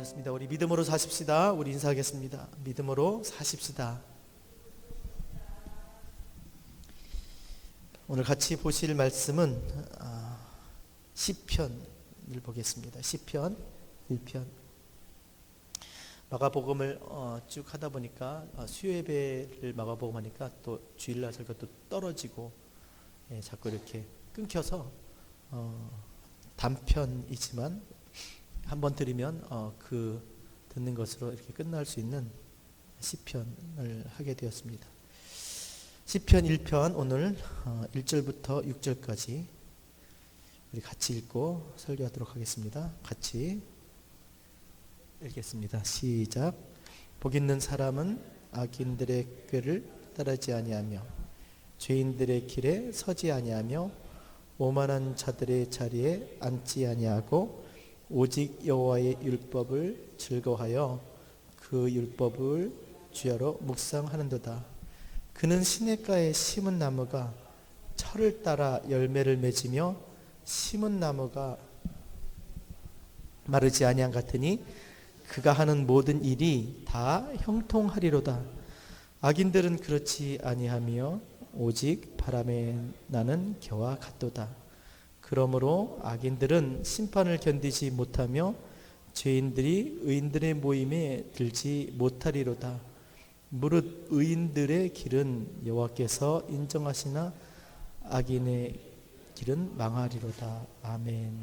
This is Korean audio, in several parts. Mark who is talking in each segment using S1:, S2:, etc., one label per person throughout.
S1: 좋습니다. 우리 믿음으로 사십시다. 우리 인사하겠습니다. 믿음으로 사십시다. 오늘 같이 보실 말씀은 시편을 보겠습니다. 시편 1편. 마가복음을 쭉 하다 보니까 수요예배를 마가복음 하니까 또 주일날 설교 또 떨어지고 자꾸 이렇게 끊겨서 단편이지만 한번 들으면 그 듣는 것으로 이렇게 끝날 수 있는 시편을 하게 되었습니다. 시편 1편 오늘 1절부터 6절까지 우리 같이 읽고 설교하도록 하겠습니다. 같이 읽겠습니다. 시작. 복 있는 사람은 악인들의 꾀를 따르지 아니하며 죄인들의 길에 서지 아니하며 오만한 자들의 자리에 앉지 아니하고 오직 여호와의 율법을 즐거워하여 그 율법을 주야로 묵상하는도다. 그는 시냇가에 심은 나무가 철을 따라 열매를 맺으며 심은 나무가 마르지 아니한 같으니 그가 하는 모든 일이 다 형통하리로다. 악인들은 그렇지 아니하며 오직 바람에 나는 겨와 같도다. 그러므로 악인들은 심판을 견디지 못하며 죄인들이 의인들의 모임에 들지 못하리로다. 무릇 의인들의 길은 여호와께서 인정하시나 악인의 길은 망하리로다. 아멘.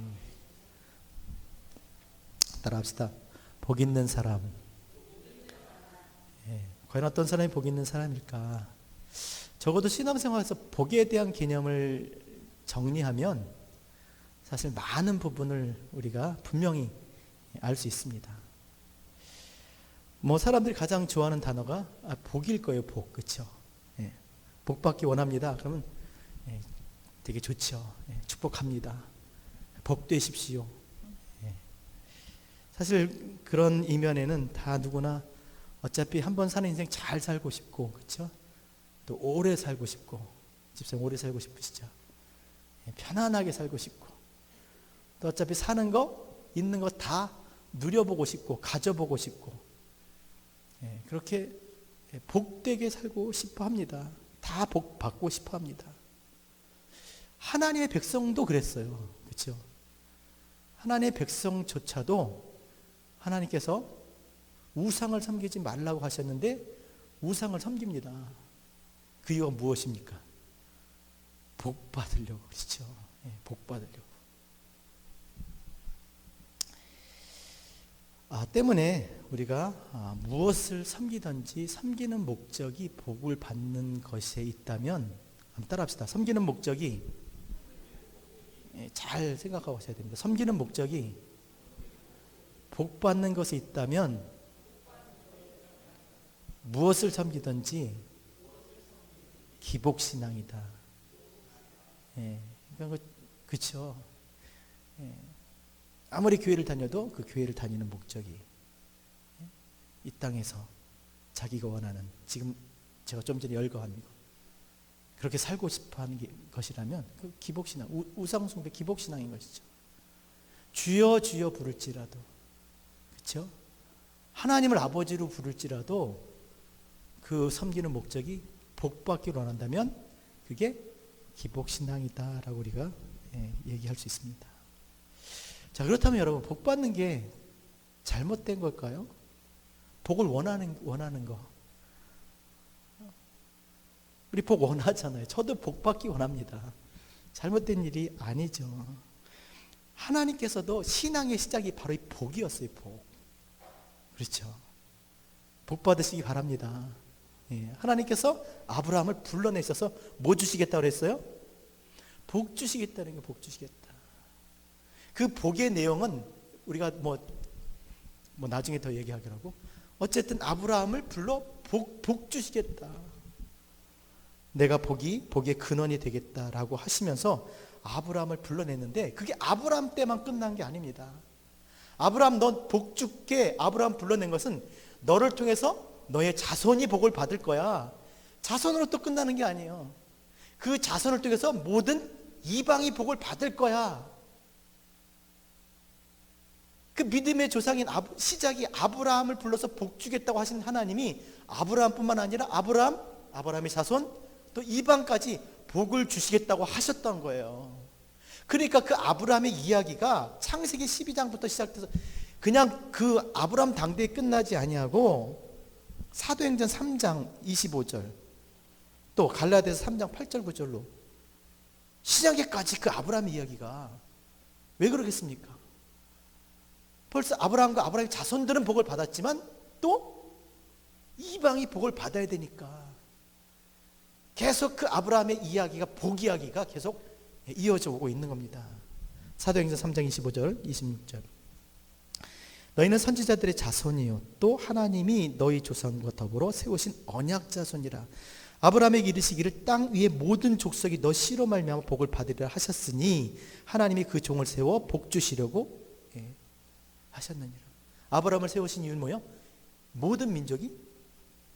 S1: 따라합시다. 복 있는 사람. 과연 어떤 사람이 복 있는 사람일까? 적어도 신앙생활에서 복에 대한 개념을 정리하면 사실 많은 부분을 우리가 분명히 알 수 있습니다. 사람들이 가장 좋아하는 단어가 복일 거예요. 복, 그렇죠? 복 받기 원합니다. 그러면 되게 좋죠. 축복합니다. 복 되십시오. 사실 그런 이면에는 다 누구나 어차피 한번 사는 인생 잘 살고 싶고, 그렇죠? 또 오래 살고 싶고, 집사님 오래 살고 싶으시죠? 편안하게 살고 싶고, 또 어차피 사는 거, 있는 거 다 누려보고 싶고, 가져보고 싶고, 그렇게 복되게 살고 싶어 합니다. 다 복 받고 싶어 합니다. 하나님의 백성도 그랬어요. 그렇죠? 하나님의 백성조차도 하나님께서 우상을 섬기지 말라고 하셨는데 우상을 섬깁니다. 그 이유가 무엇입니까? 복 받으려고, 그렇죠? 복 받으려고. 때문에 우리가 무엇을 섬기든지 섬기는 목적이 복을 받는 것에 있다면, 한번 따라합시다. 섬기는 목적이, 잘 생각하고 하셔야 됩니다. 섬기는 목적이 복 받는 것에 있다면 무엇을 섬기든지 기복신앙이다. 그러니까 그렇죠. 아무리 교회를 다녀도 그 교회를 다니는 목적이 이 땅에서 자기가 원하는, 지금 제가 좀 전에 열거한 거, 그렇게 살고 싶어하는 것이라면 그 기복신앙, 우상숭배 기복신앙인 것이죠. 주여 주여 부를지라도, 그렇죠? 하나님을 아버지로 부를지라도 그 섬기는 목적이 복받기를 원한다면 그게 기복신앙이다라고 우리가 얘기할 수 있습니다. 자, 그렇다면 여러분, 복 받는 게 잘못된 걸까요? 복을 원하는 거. 우리 복 원하잖아요. 저도 복 받기 원합니다. 잘못된 일이 아니죠. 하나님께서도 신앙의 시작이 바로 이 복이었어요. 복. 그렇죠? 복 받으시기 바랍니다. 하나님께서 아브라함을 불러내셔서 뭐 주시겠다고 그랬어요? 복 주시겠다는 게, 복 주시겠다. 그 복의 내용은 우리가 나중에 더 얘기하기로, 어쨌든 아브라함을 불러 복 주시겠다. 내가 복의 근원이 되겠다라고 하시면서 아브라함을 불러냈는데, 그게 아브라함 때만 끝난 게 아닙니다. 아브라함, 넌 복 줄게. 아브라함 불러낸 것은 너를 통해서 너의 자손이 복을 받을 거야. 자손으로 또 끝나는 게 아니에요. 그 자손을 통해서 모든 이방이 복을 받을 거야. 그 믿음의 조상인 시작이 아브라함을 불러서 복 주겠다고 하신 하나님이 아브라함뿐만 아니라 아브라함의 자손, 또 이방까지 복을 주시겠다고 하셨던 거예요. 그러니까 그 아브라함의 이야기가 창세기 12장부터 시작돼서 그냥 그 아브라함 당대에 끝나지 아니하고 사도행전 3장 25절, 또 갈라디아서 3장 8절 9절로 신약에까지 그 아브라함의 이야기가 왜 그러겠습니까? 벌써 아브라함과 아브라함의 자손들은 복을 받았지만 또 이방이 복을 받아야 되니까 계속 그 아브라함의 이야기가, 복 이야기가 계속 이어져 오고 있는 겁니다. 사도행전 3장 25절 26절, 너희는 선지자들의 자손이요 또 하나님이 너희 조상과 더불어 세우신 언약 자손이라. 아브라함에게 이르시기를 땅 위의 모든 족속이 너 씨로 말미암아 복을 받으리라 하셨으니 하나님이 그 종을 세워 복 주시려고 하셨느니라. 아브라함을 세우신 이유는 뭐예요? 모든 민족이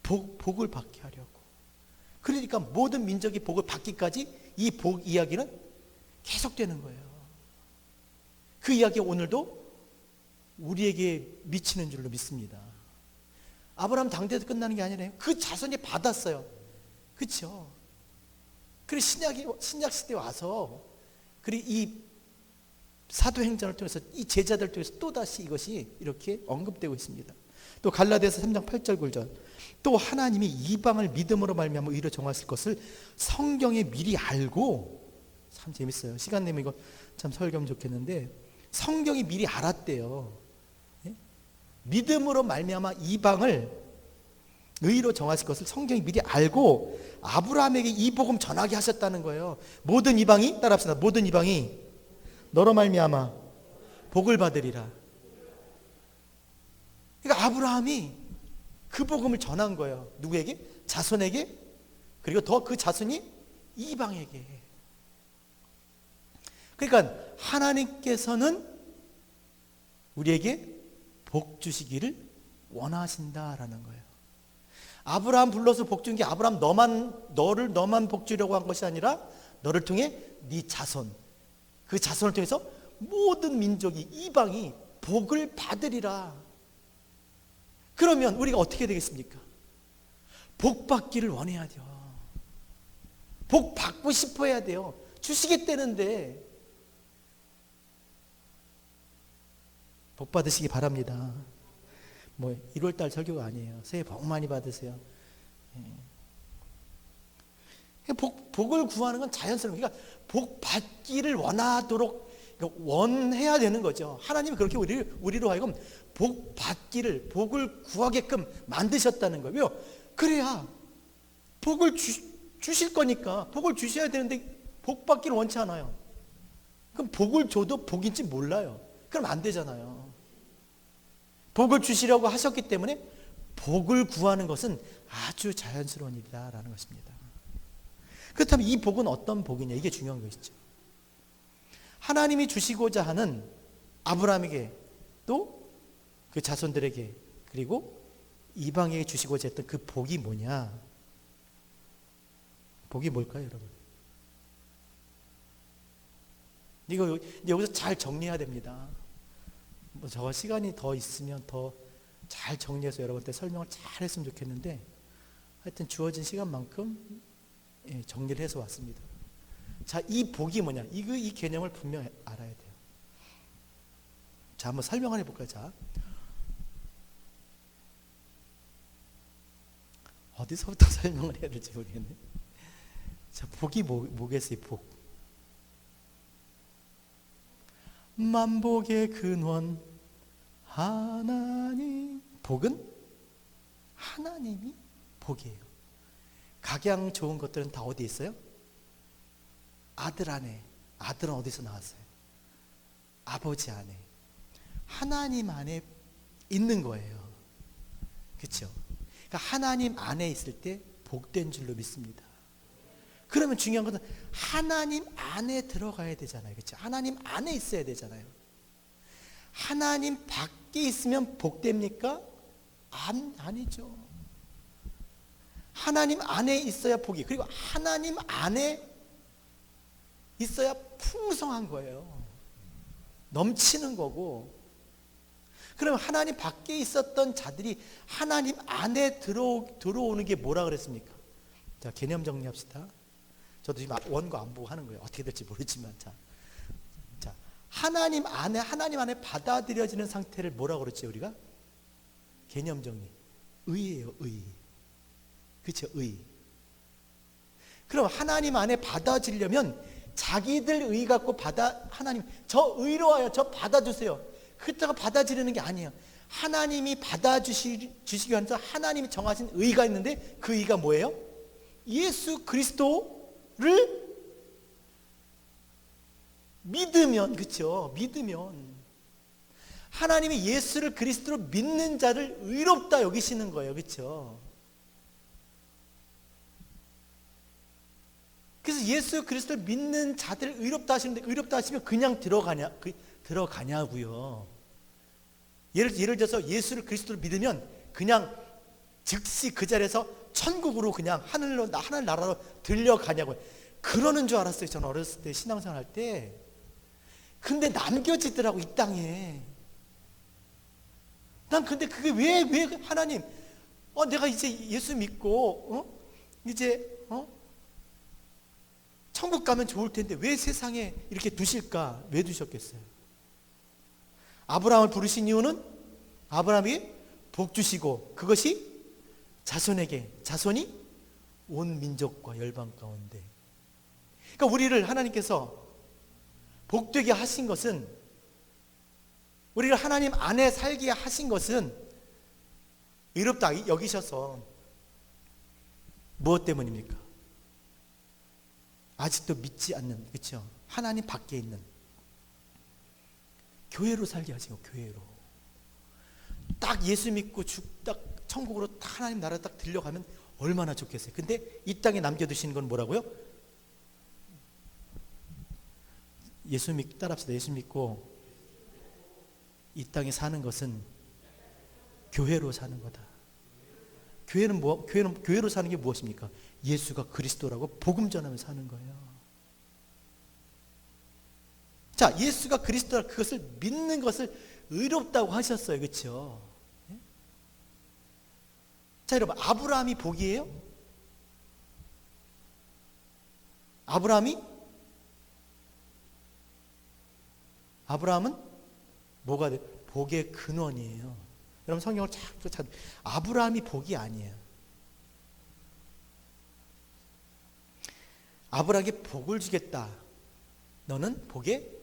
S1: 복을 받게 하려고. 그러니까 모든 민족이 복을 받기까지 이 복 이야기는 계속되는 거예요. 그 이야기 오늘도 우리에게 미치는 줄로 믿습니다. 아브라함 당대에서 끝나는 게 아니라요. 그 자손이 받았어요. 그렇죠? 그리고 신약 시대에 와서 그리고 이 사도행전을 통해서 이 제자들을 통해서 또다시 이것이 이렇게 언급되고 있습니다. 또 갈라디아서 3장 8절 9절, 또 하나님이 이방을 믿음으로 말미암아 의로 정하실 것을 성경에 미리 알고, 참 재밌어요. 시간 내면 이거 참 설교하면 좋겠는데 성경이 미리 알았대요. 믿음으로 말미암아 이방을 의로 정하실 것을 성경이 미리 알고 아브라함에게 이 복음 전하게 하셨다는 거예요. 모든 이방이, 따라합시다. 모든 이방이 너로 말미암아 복을 받으리라. 그러니까 아브라함이 그 복음을 전한 거예요. 누구에게? 자손에게, 그리고 더 그 자손이 이방에게. 그러니까 하나님께서는 우리에게 복 주시기를 원하신다라는 거예요. 아브라함 불러서 복 준 게 아브라함 너만 복 주려고 한 것이 아니라 너를 통해 네 자손, 그 자손을 통해서 모든 민족이, 이방이 복을 받으리라. 그러면 우리가 어떻게 되겠습니까? 복 받기를 원해야 돼요. 복 받고 싶어 해야 돼요. 주시겠다는데 복 받으시기 바랍니다. 뭐 1월달 설교가 아니에요. 새해 복 많이 받으세요. 복을 구하는 건 자연스러운, 그러니까 복 받기를 원하도록 원해야 되는 거죠. 하나님이 그렇게 우리로 하여금 복 받기를, 복을 구하게끔 만드셨다는 거예요. 왜요? 그래야 복을 주실 거니까. 복을 주셔야 되는데 복 받기를 원치 않아요. 그럼 복을 줘도 복인지 몰라요. 그럼 안 되잖아요. 복을 주시려고 하셨기 때문에 복을 구하는 것은 아주 자연스러운 일이다라는 것입니다. 그렇다면 이 복은 어떤 복이냐, 이게 중요한 것이죠. 하나님이 주시고자 하는 아브라함에게, 또 그 자손들에게, 그리고 이방에게 주시고자 했던 그 복이 뭐냐? 복이 뭘까요, 여러분? 이거 여기서 잘 정리해야 됩니다. 뭐 저 시간이 더 있으면 더 잘 정리해서 여러분한테 설명을 잘 했으면 좋겠는데, 하여튼 주어진 시간만큼 정리를 해서 왔습니다. 자, 이 복이 뭐냐? 이 개념을 분명히 알아야 돼요. 자, 한번 설명을 해볼까요? 자, 어디서부터 설명을 해야 될지 모르겠네. 자, 복이 뭐겠어요? 복. 만복의 근원 하나님. 복은 하나님이 복이에요. 각양 좋은 것들은 다 어디 있어요? 아들 안에. 아들은 어디서 나왔어요? 아버지 안에. 하나님 안에 있는 거예요. 그렇죠? 그러니까 하나님 안에 있을 때 복된 줄로 믿습니다. 그러면 중요한 것은 하나님 안에 들어가야 되잖아요. 그렇죠? 하나님 안에 있어야 되잖아요. 하나님 밖에 있으면 복됩니까? 아니죠. 하나님 안에 있어야 복이, 그리고 하나님 안에 있어야 풍성한 거예요. 넘치는 거고. 그럼 하나님 밖에 있었던 자들이 하나님 안에 들어오는 게 뭐라 그랬습니까? 자, 개념 정리합시다. 저도 지금 원고 안 보고 하는 거예요. 어떻게 될지 모르지만. 자, 하나님 안에 받아들여지는 상태를 뭐라 그랬지, 우리가? 개념 정리. 의예요, 의. 그렇죠, 의. 그럼 하나님 안에 받아들이려면 자기들 의 갖고 하나님, 저 의로워요. 저 받아주세요. 그렇다고 받아들이는 게 아니에요. 하나님이 받아주시기 위해서 하나님이 정하신 의가 있는데 그 의가 뭐예요? 예수 그리스도를 믿으면, 그렇죠? 믿으면 하나님이 예수를 그리스도로 믿는 자를 의롭다 여기시는 거예요, 그렇죠? 그래서 예수 그리스도를 믿는 자들을 의롭다 하시는데, 의롭다 하시면 그냥 들어가냐고요. 예를 들어서 예수를 그리스도를 믿으면 그냥 즉시 그 자리에서 천국으로 그냥 하늘 나라로 들려가냐고요. 그러는 줄 알았어요, 저는 어렸을 때 신앙생활 할 때. 근데 남겨지더라고, 이 땅에. 난 근데 그게 왜 하나님, 내가 이제 예수 믿고, 이제, 천국 가면 좋을 텐데 왜 세상에 이렇게 두실까? 왜 두셨겠어요? 아브라함을 부르신 이유는 아브라함에게 복 주시고 그것이 자손이 온 민족과 열방 가운데. 그러니까 우리를 하나님께서 복되게 하신 것은, 우리를 하나님 안에 살게 하신 것은 의롭다 여기셔서 무엇 때문입니까? 아직도 믿지 않는, 그렇죠? 하나님 밖에 있는 교회로 살게 하시고, 교회로 딱 예수 믿고 딱 천국으로 딱 하나님 나라 딱 들려가면 얼마나 좋겠어요. 근데 이 땅에 남겨두시는 건 뭐라고요? 따라합시다. 예수 믿고 이 땅에 사는 것은 교회로 사는 거다. 교회로 사는 게 무엇입니까? 예수가 그리스도라고 복음 전하면서 사는 거예요. 자, 예수가 그리스도라, 그것을 믿는 것을 의롭다고 하셨어요, 그렇죠? 자, 여러분, 아브라함이 복이에요? 아브라함은 뭐가 돼요? 복의 근원이에요. 여러분, 성경을 자꾸 아브라함이 복이 아니에요. 아브라함에게 복을 주겠다. 너는 복의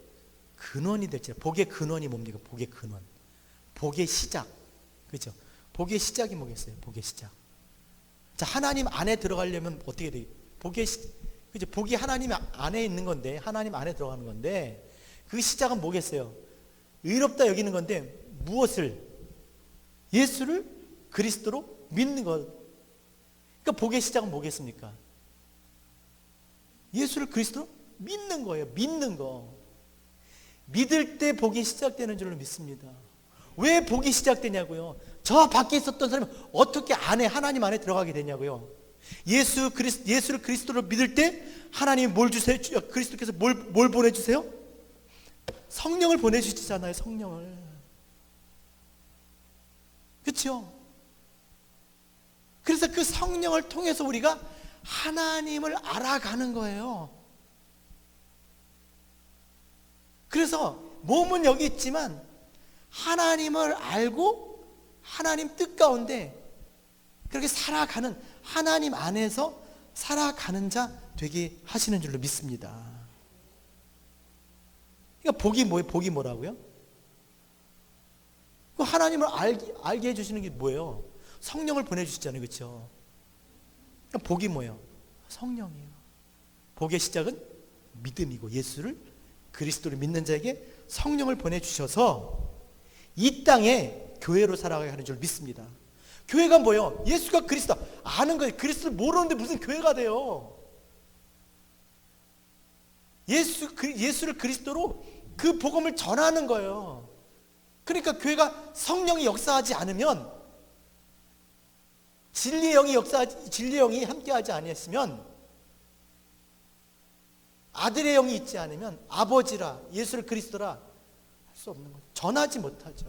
S1: 근원이 될지라. 복의 근원이 뭡니까? 복의 근원. 복의 시작. 그렇죠? 복의 시작이 뭐겠어요? 복의 시작. 자, 하나님 안에 들어가려면 어떻게 돼요? 그죠? 복이 하나님 안에 있는 건데, 하나님 안에 들어가는 건데, 그 시작은 뭐겠어요? 의롭다 여기는 건데, 무엇을? 예수를 그리스도로 믿는 것. 그러니까 복의 시작은 뭐겠습니까? 예수를 그리스도로 믿는 거예요. 믿는 거. 믿을 때 복이 시작되는 줄로 믿습니다. 왜 복이 시작되냐고요? 저 밖에 있었던 사람이 어떻게 하나님 안에 들어가게 되냐고요? 예수를 그리스도로 믿을 때 하나님이 뭘 주세요? 그리스도께서 뭘 보내주세요? 성령을 보내주시잖아요. 성령을. 그렇죠? 그래서 그 성령을 통해서 우리가 하나님을 알아가는 거예요. 그래서 몸은 여기 있지만 하나님을 알고 하나님 뜻 가운데 그렇게 살아가는, 하나님 안에서 살아가는 자 되게 하시는 줄로 믿습니다. 그러니까 복이 뭐예요? 복이 뭐라고요? 하나님을 알게 해주시는 게 뭐예요? 성령을 보내주시잖아요. 그렇죠? 그러니까 복이 뭐예요? 성령이에요. 복의 시작은 믿음이고, 예수를 그리스도를 믿는 자에게 성령을 보내주셔서 이 땅에 교회로 살아가게 하는 줄 믿습니다. 교회가 뭐예요? 예수가 그리스도 아는 거예요. 그리스도를 모르는데 무슨 교회가 돼요? 예수를 그리스도로 그 복음을 전하는 거예요. 그러니까 교회가 성령이 역사하지 않으면, 진리의 영이 함께하지 아니했으면, 아들의 영이 있지 않으면 아버지라 예수를 그리스도라 할 수 없는 거죠. 전하지 못하죠.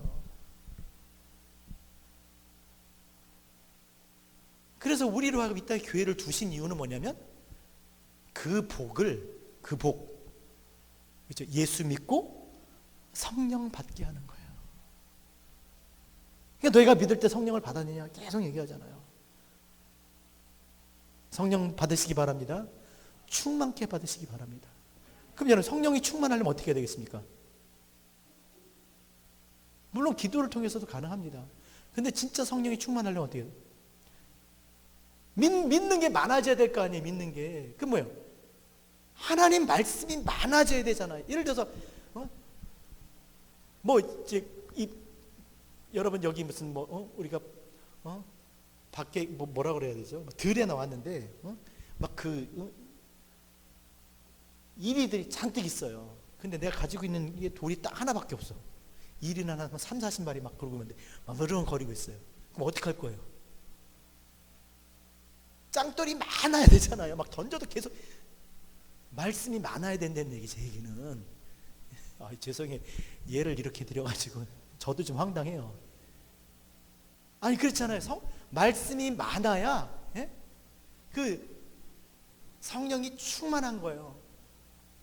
S1: 그래서 우리로 하여금 이 땅에 교회를 두신 이유는 뭐냐면 그 복, 그렇죠? 예수 믿고 성령 받게 하는 거예요. 그러니까 너희가 믿을 때 성령을 받았느냐 계속 얘기하잖아요. 성령 받으시기 바랍니다. 충만케 받으시기 바랍니다. 그럼 여러분, 성령이 충만하려면 어떻게 해야 되겠습니까? 물론 기도를 통해서도 가능합니다. 근데 진짜 성령이 충만하려면 어떻게 해요? 믿는 게 많아져야 될 거 아니에요. 믿는 게. 그 뭐예요? 하나님 말씀이 많아져야 되잖아요. 예를 들어서 뭐 이제 여러분 여기 무슨 우리가 밖에 뭐라 그래야 되죠? 들에 나왔는데 막 이리들이 잔뜩 있어요. 근데 내가 가지고 있는 게 돌이 딱 하나밖에 없어. 이리는 하나 3, 40마리 막 그러고 있는데 막 으르렁거리고 있어요. 그럼 어떻게 할 거예요? 짱돌이 많아야 되잖아요. 막 던져도 계속 말씀이 많아야 된다는 얘기죠. 얘기는 죄송해요. 예를 이렇게 드려가지고 저도 좀 황당해요. 아니 그렇잖아요. 말씀이 많아야 그 성령이 충만한 거예요.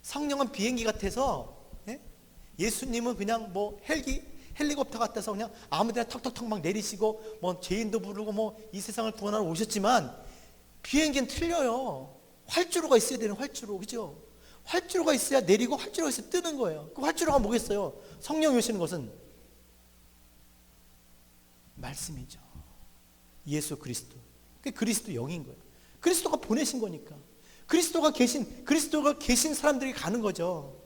S1: 성령은 비행기 같아서 예수님은 그냥 뭐 헬리콥터 같아서 그냥 아무데나 턱턱턱 막 내리시고 뭐 죄인도 부르고 뭐 이 세상을 구원하러 오셨지만 비행기는 틀려요. 활주로가 있어야 되는 활주로, 그죠? 활주로가 있어야 내리고 활주로가 있어야 뜨는 거예요. 그 활주로가 뭐겠어요? 성령이 오시는 것은 말씀이죠. 예수 그리스도. 그게 그리스도 영인 거예요. 그리스도가 보내신 거니까. 그리스도가 계신 사람들이 가는 거죠.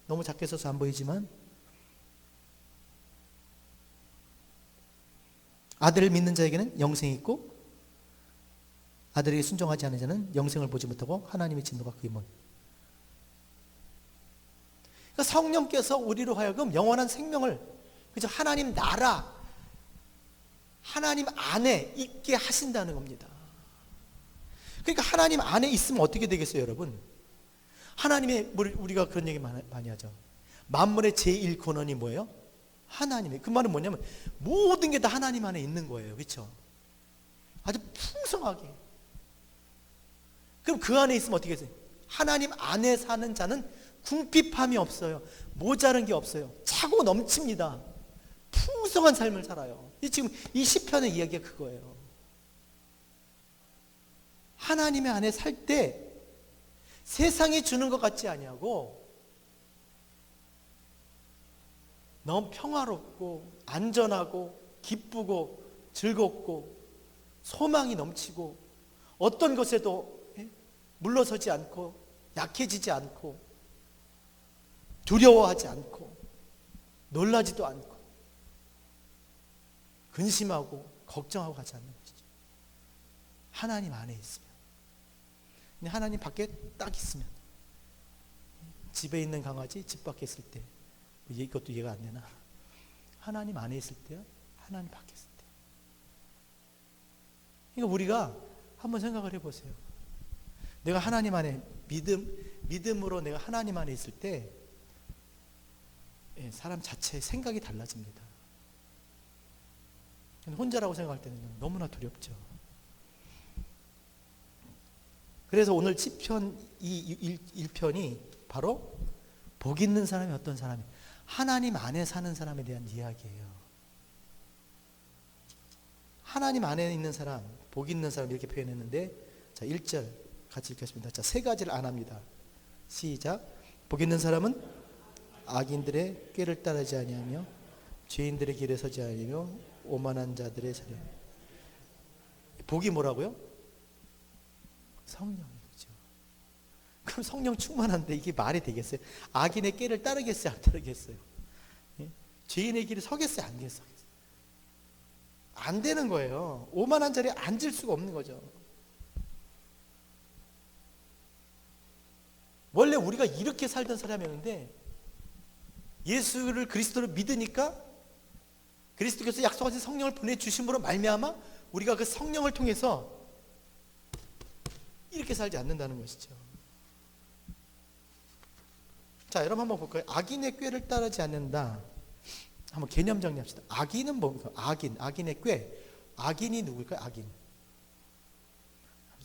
S1: 너무 작게 써서 안 보이지만 아들을 믿는 자에게는 영생이 있고 아들에게 순종하지 않은 자는 영생을 보지 못하고 하나님의 진노가 그의 문. 그러니까 성령께서 우리로 하여금 영원한 생명을, 그죠? 하나님 나라, 하나님 안에 있게 하신다는 겁니다. 그러니까 하나님 안에 있으면 어떻게 되겠어요, 여러분? 하나님의, 우리가 그런 얘기 많이 하죠. 만물의 제1근원이 뭐예요? 하나님의. 그 말은 뭐냐면 모든 게 다 하나님 안에 있는 거예요. 그렇죠? 아주 풍성하게. 그럼 그 안에 있으면 어떻게 해요? 하나님 안에 사는 자는 궁핍함이 없어요. 모자른 게 없어요. 차고 넘칩니다. 풍성한 삶을 살아요. 지금 이 시편의 이야기가 그거예요. 하나님의 안에 살 때 세상이 주는 것 같지 아니하고 너무 평화롭고 안전하고 기쁘고 즐겁고 소망이 넘치고 어떤 것에도 물러서지 않고 약해지지 않고 두려워하지 않고 놀라지도 않고 근심하고 걱정하고 가지 않는 것이죠. 하나님 안에 있으면. 근데 하나님 밖에 딱 있으면, 집에 있는 강아지 집 밖에 있을 때 이것도 이해가 안 되나? 하나님 안에 있을 때요, 하나님 밖에 있을 때. 그러니까 우리가 한번 생각을 해보세요. 내가 하나님 안에 믿음으로 내가 하나님 안에 있을 때 사람 자체의 생각이 달라집니다. 혼자라고 생각할 때는 너무나 두렵죠. 그래서 오늘 시편 1편이 바로 복 있는 사람이 어떤 사람이 하나님 안에 사는 사람에 대한 이야기예요. 하나님 안에 있는 사람, 복 있는 사람 이렇게 표현했는데, 자 1절 같이 읽겠습니다. 자, 세 가지를 안 합니다. 시작. 복 있는 사람은 악인들의 꾀를 따르지 아니하며 죄인들의 길에 서지 아니하며 오만한 자들의 자리에. 복이 뭐라고요? 성령이죠. 그럼 성령 충만한데 이게 말이 되겠어요? 악인의 꾀를 따르겠어요? 안 따르겠어요? 예? 죄인의 길에 서겠어요? 안 서겠어요? 안 되는 거예요. 오만한 자리에 앉을 수가 없는 거죠. 원래 우리가 이렇게 살던 사람이었는데 예수를 그리스도를 믿으니까 그리스도께서 약속하신 성령을 보내주심으로 말미암아 우리가 그 성령을 통해서 이렇게 살지 않는다는 것이죠. 자, 여러분 한번 볼까요? 악인의 꾀를 따르지 않는다. 한번 개념 정리합시다. 악인은 뭡니까? 악인의 꾀. 악인이 누구일까요? 악인.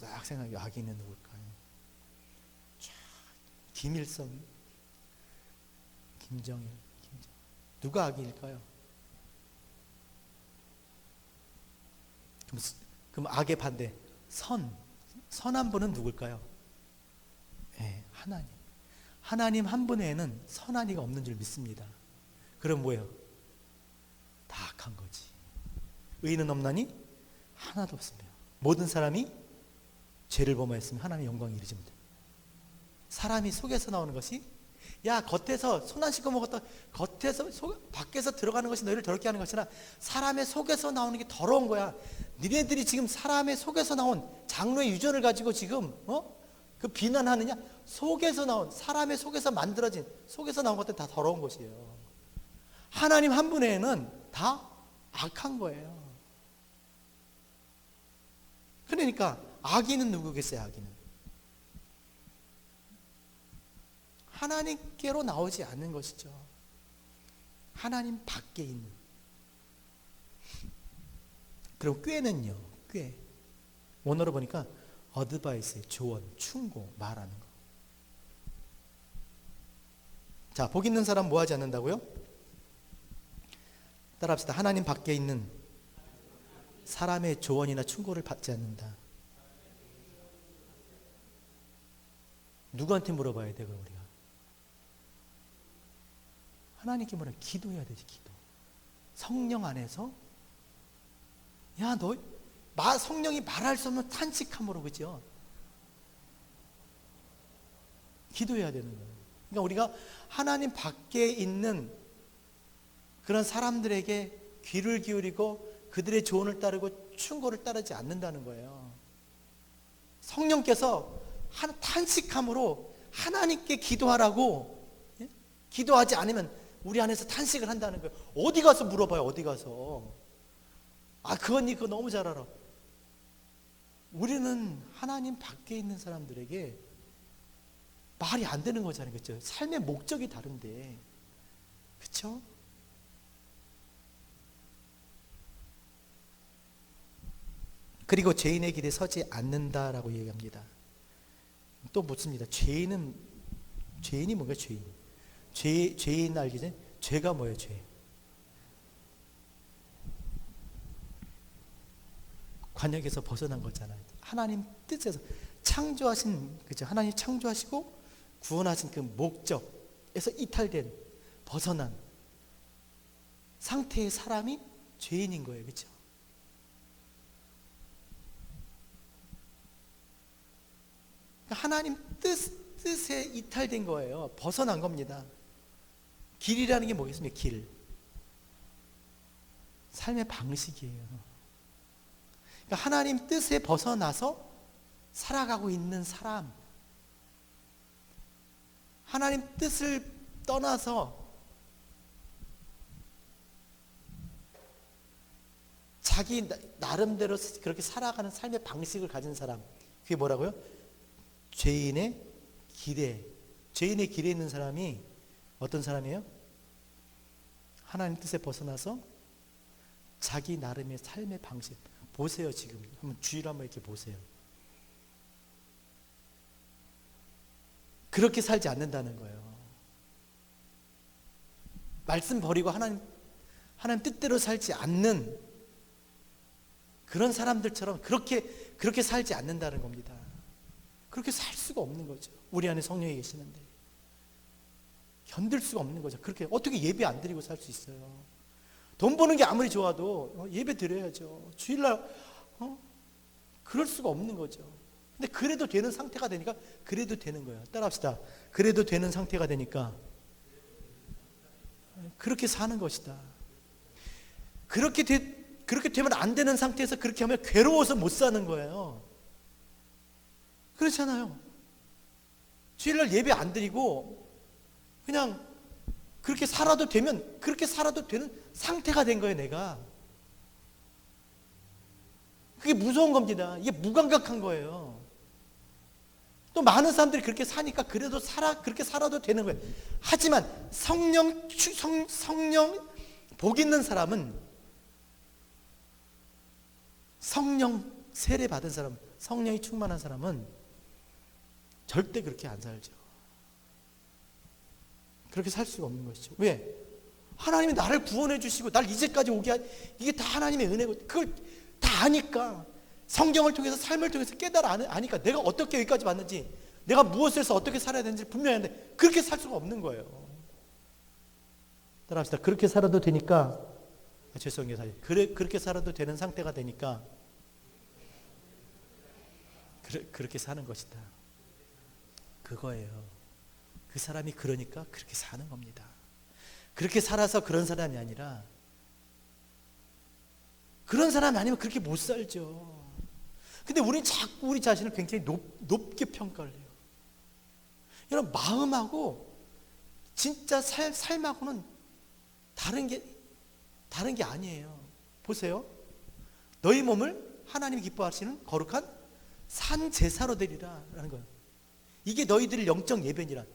S1: 딱 생각해. 악인은 누굴까요? 김일성, 김정일. 누가 악일까요? 그럼 악의 반대, 선한 분은 누굴까요? 네, 하나님. 하나님 한 분 외에는 선한 이가 없는 줄 믿습니다. 그럼 뭐예요? 다 악한 거지. 의인은 없나니? 하나도 없습니다. 모든 사람이 죄를 범하였으면 하나님의 영광이 이르지 못해. 사람이 속에서 나오는 것이, 야 겉에서 손 안 씻고 먹었다, 겉에서 밖에서 들어가는 것이 너희를 더럽게 하는 것이나 사람의 속에서 나오는 게 더러운 거야. 니네들이 지금 사람의 속에서 나온 장로의 유전을 가지고 지금 그 비난하느냐? 속에서 나온, 사람의 속에서 만들어진, 속에서 나온 것들 다 더러운 것이에요. 하나님 한 분에는 다 악한 거예요. 그러니까 악인은 누구겠어요? 악인은 하나님께로 나오지 않는 것이죠. 하나님 밖에 있는. 그럼 꾀는요, 꾀. 원어로 보니까 어드바이스, 조언, 충고, 말하는 거. 자, 복 있는 사람 뭐 하지 않는다고요? 따라합시다. 하나님 밖에 있는 사람의 조언이나 충고를 받지 않는다. 누구한테 물어봐야 돼요, 우리가? 하나님께 물어요. 기도해야 되지, 기도. 성령 안에서, 야, 너, 성령이 말할 수 없는 탄식함으로, 그죠? 기도해야 되는 거예요. 그러니까 우리가 하나님 밖에 있는 그런 사람들에게 귀를 기울이고 그들의 조언을 따르고 충고를 따르지 않는다는 거예요. 성령께서 탄식함으로 하나님께 기도하라고, 예? 기도하지 않으면 우리 안에서 탄식을 한다는 거예요. 어디 가서 물어봐요, 어디 가서. 아, 그거 너무 잘 알아. 우리는 하나님 밖에 있는 사람들에게 말이 안 되는 거잖아요. 그렇죠? 삶의 목적이 다른데. 그렇죠? 그리고 죄인의 길에 서지 않는다라고 얘기합니다. 또 묻습니다. 죄인이 뭔가 죄인. 죄인 알기 전에 죄가 뭐예요, 죄? 관역에서 벗어난 거잖아요. 하나님 뜻에서 창조하신, 그죠? 하나님 창조하시고 구원하신 그 목적에서 이탈된, 벗어난 상태의 사람이 죄인인 거예요. 그렇죠? 하나님 뜻에 이탈된 거예요. 벗어난 겁니다. 길이라는 게 뭐겠습니까? 길. 삶의 방식이에요. 그러니까 하나님 뜻에 벗어나서 살아가고 있는 사람. 하나님 뜻을 떠나서 자기 나름대로 그렇게 살아가는 삶의 방식을 가진 사람. 그게 뭐라고요? 죄인의 길에 있는 사람이 어떤 사람이에요? 하나님 뜻에 벗어나서 자기 나름의 삶의 방식. 보세요, 지금. 한번 주의를 한번 이렇게 보세요. 그렇게 살지 않는다는 거예요. 말씀 버리고 하나님 뜻대로 살지 않는 그런 사람들처럼 그렇게 살지 않는다는 겁니다. 그렇게 살 수가 없는 거죠. 우리 안에 성령이 계시는데. 견딜 수가 없는 거죠. 그렇게 어떻게 예배 안 드리고 살 수 있어요? 돈 버는 게 아무리 좋아도 예배 드려야죠. 주일날 그럴 수가 없는 거죠. 근데 그래도 되는 상태가 되니까 그래도 되는 거예요. 따라합시다. 그래도 되는 상태가 되니까 그렇게 사는 것이다. 그렇게 되면 안 되는 상태에서 그렇게 하면 괴로워서 못 사는 거예요. 그렇잖아요. 주일날 예배 안 드리고 그냥 그렇게 살아도 되면 그렇게 살아도 되는 상태가 된 거예요, 내가. 그게 무서운 겁니다. 이게 무감각한 거예요. 또 많은 사람들이 그렇게 사니까 그렇게 살아도 되는 거예요. 하지만 성령 복 있는 사람은, 성령 세례 받은 사람, 성령이 충만한 사람은 절대 그렇게 안 살죠. 그렇게 살 수가 없는 것이죠. 왜? 하나님이 나를 구원해 주시고 날 이제까지 오게 이게 다 하나님의 은혜고, 그걸 다 아니까, 성경을 통해서 삶을 통해서 아니까 내가 어떻게 여기까지 왔는지, 내가 무엇을 해서 어떻게 살아야 되는지 분명히 아는데 그렇게 살 수가 없는 거예요. 따라합시다. 그렇게 살아도 되니까, 죄송해요. 그렇게 살아도 되는 상태가 되니까 그렇게 사는 것이다. 그거예요. 그 사람이 그러니까 그렇게 사는 겁니다. 그렇게 살아서 그런 사람이 아니라, 그런 사람이 아니면 그렇게 못 살죠. 근데 우리는 자꾸 우리 자신을 굉장히 높게 평가를 해요. 여러분, 마음하고 진짜 삶하고는 다른 게 아니에요. 보세요. 너희 몸을 하나님이 기뻐하시는 거룩한 산 제사로 드리라 라는 거예요. 이게 너희들의 영적 예배니라.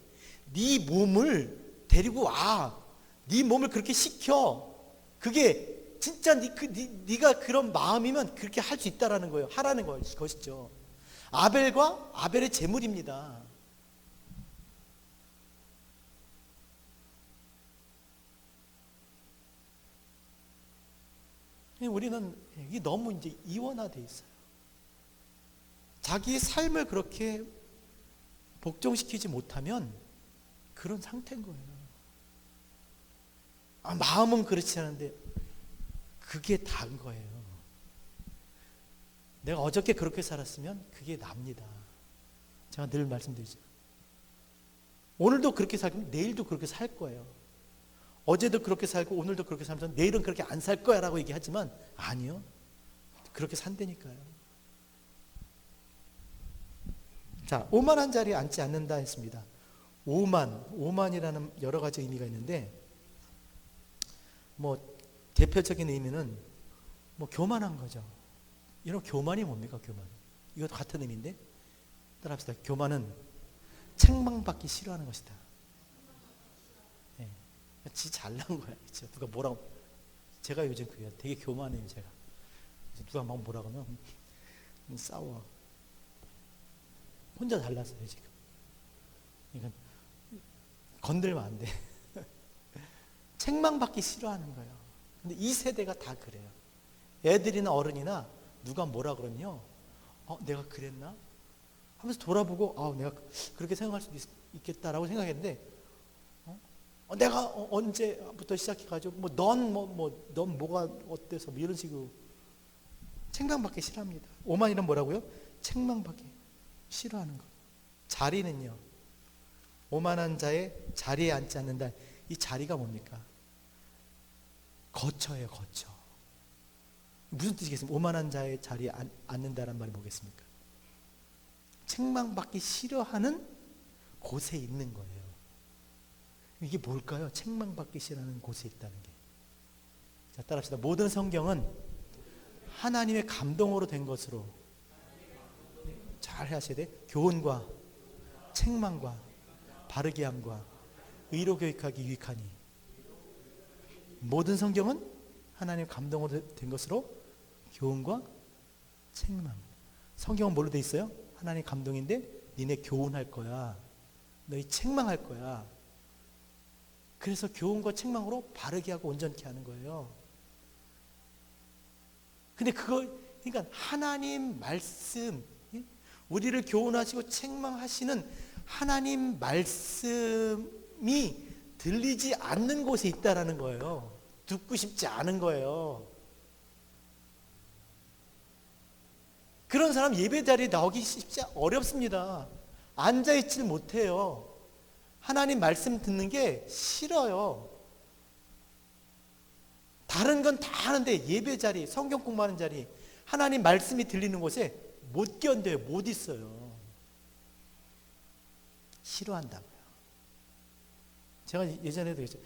S1: 네 몸을 데리고 와. 네 몸을 그렇게 시켜. 그게 진짜 네가 그런 마음이면 그렇게 할 수 있다라는 거예요. 하라는 것이죠. 아벨의 제물입니다. 우리는 이게 너무 이제 이원화되어 있어요. 자기의 삶을 그렇게 복종시키지 못하면 그런 상태인 거예요. 마음은 그렇지 않은데 그게 다인 거예요. 내가 어저께 그렇게 살았으면 그게 납니다. 제가 늘 말씀드리죠. 오늘도 그렇게 살고 내일도 그렇게 살 거예요. 어제도 그렇게 살고 오늘도 그렇게 살면서 내일은 그렇게 안 살 거야 라고 얘기하지만, 아니요. 그렇게 산다니까요. 자, 오만한 자리에 앉지 않는다 했습니다. 오만이라는 여러 가지 의미가 있는데, 대표적인 의미는 교만한 거죠. 이런 교만이 뭡니까? 교만. 이것도 같은 의미인데, 따라합시다. 교만은 책망받기 싫어하는 것이다. 네. 진짜 잘난 거야. 진짜 누가 뭐라고. 제가 요즘 그게 되게 교만해요. 제가. 누가 막 뭐라고 하면 싸워. 혼자 잘났어요 지금. 그러니까 건들면 안 돼. 책망받기 싫어하는 거예요. 근데 이 세대가 다 그래요. 애들이나 어른이나 누가 뭐라 그러면요, 내가 그랬나? 하면서 돌아보고, 내가 그렇게 생각할 수도 있겠다라고 생각했는데, 내가 언제부터 시작해가지고 넌 뭐가 어때서 이런 식으로 책망받기 싫어합니다. 오만이란 뭐라고요? 책망받기 싫어하는 거. 자리는요, 오만한 자의 자리에 앉지 않는다. 이 자리가 뭡니까? 거처예요. 거처. 무슨 뜻이겠습니까? 오만한 자의 자리에 앉는다는 말이 뭐겠습니까? 책망받기 싫어하는 곳에 있는 거예요. 이게 뭘까요? 책망받기 싫어하는 곳에 있다는 게. 자, 따라합시다. 모든 성경은 하나님의 감동으로 된 것으로, 잘 하셔야 돼. 교훈과 책망과 바르게 함과 의로 교육하기 유익하니. 모든 성경은 하나님의 감동으로 된 것으로 교훈과 책망. 성경은 뭘로 돼 있어요? 하나님의 감동인데 니네 교훈할 거야. 너희 책망할 거야. 그래서 교훈과 책망으로 바르게 하고 온전케 하는 거예요. 근데 그러니까 하나님 말씀, 우리를 교훈하시고 책망하시는 하나님 말씀이 들리지 않는 곳에 있다라는 거예요. 듣고 싶지 않은 거예요. 그런 사람 예배 자리에 나오기 어렵습니다. 앉아있지를 못해요. 하나님 말씀 듣는 게 싫어요. 다른 건 다 하는데 예배 자리, 성경 공부하는 자리, 하나님 말씀이 들리는 곳에 못 견뎌요. 못 있어요. 싫어한다고요. 제가 예전에도 그랬죠.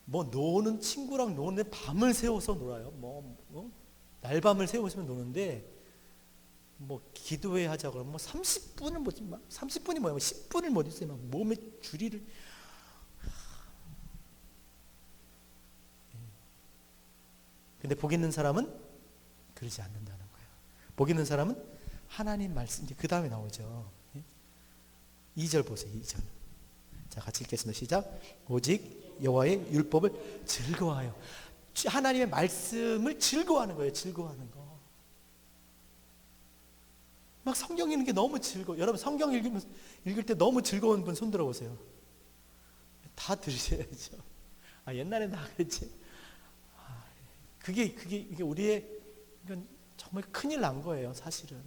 S1: 노는 친구랑 노는데 밤을 새워서 놀아요. 날밤을 새우시면 노는데, 기도회 하자 그러면 30분을 못, 30분이 뭐야? 10분을 못 있어요. 막 몸에 주리를. 근데 복 있는 사람은 그러지 않는다는 거예요. 복 있는 사람은 하나님 말씀, 이제 그 다음에 나오죠. 2절 보세요. 2절. 자, 같이 읽겠습니다. 시작. 오직 여호와의 율법을 즐거워하여. 하나님의 말씀을 즐거워하는 거예요. 즐거워하는 거. 막 성경 읽는 게 너무 즐거워. 여러분 성경 읽을 때 너무 즐거운 분 손 들어보세요. 다 들으셔야죠. 아, 옛날엔 다 그랬지. 아, 그게 우리의, 이건 정말 큰일 난 거예요, 사실은.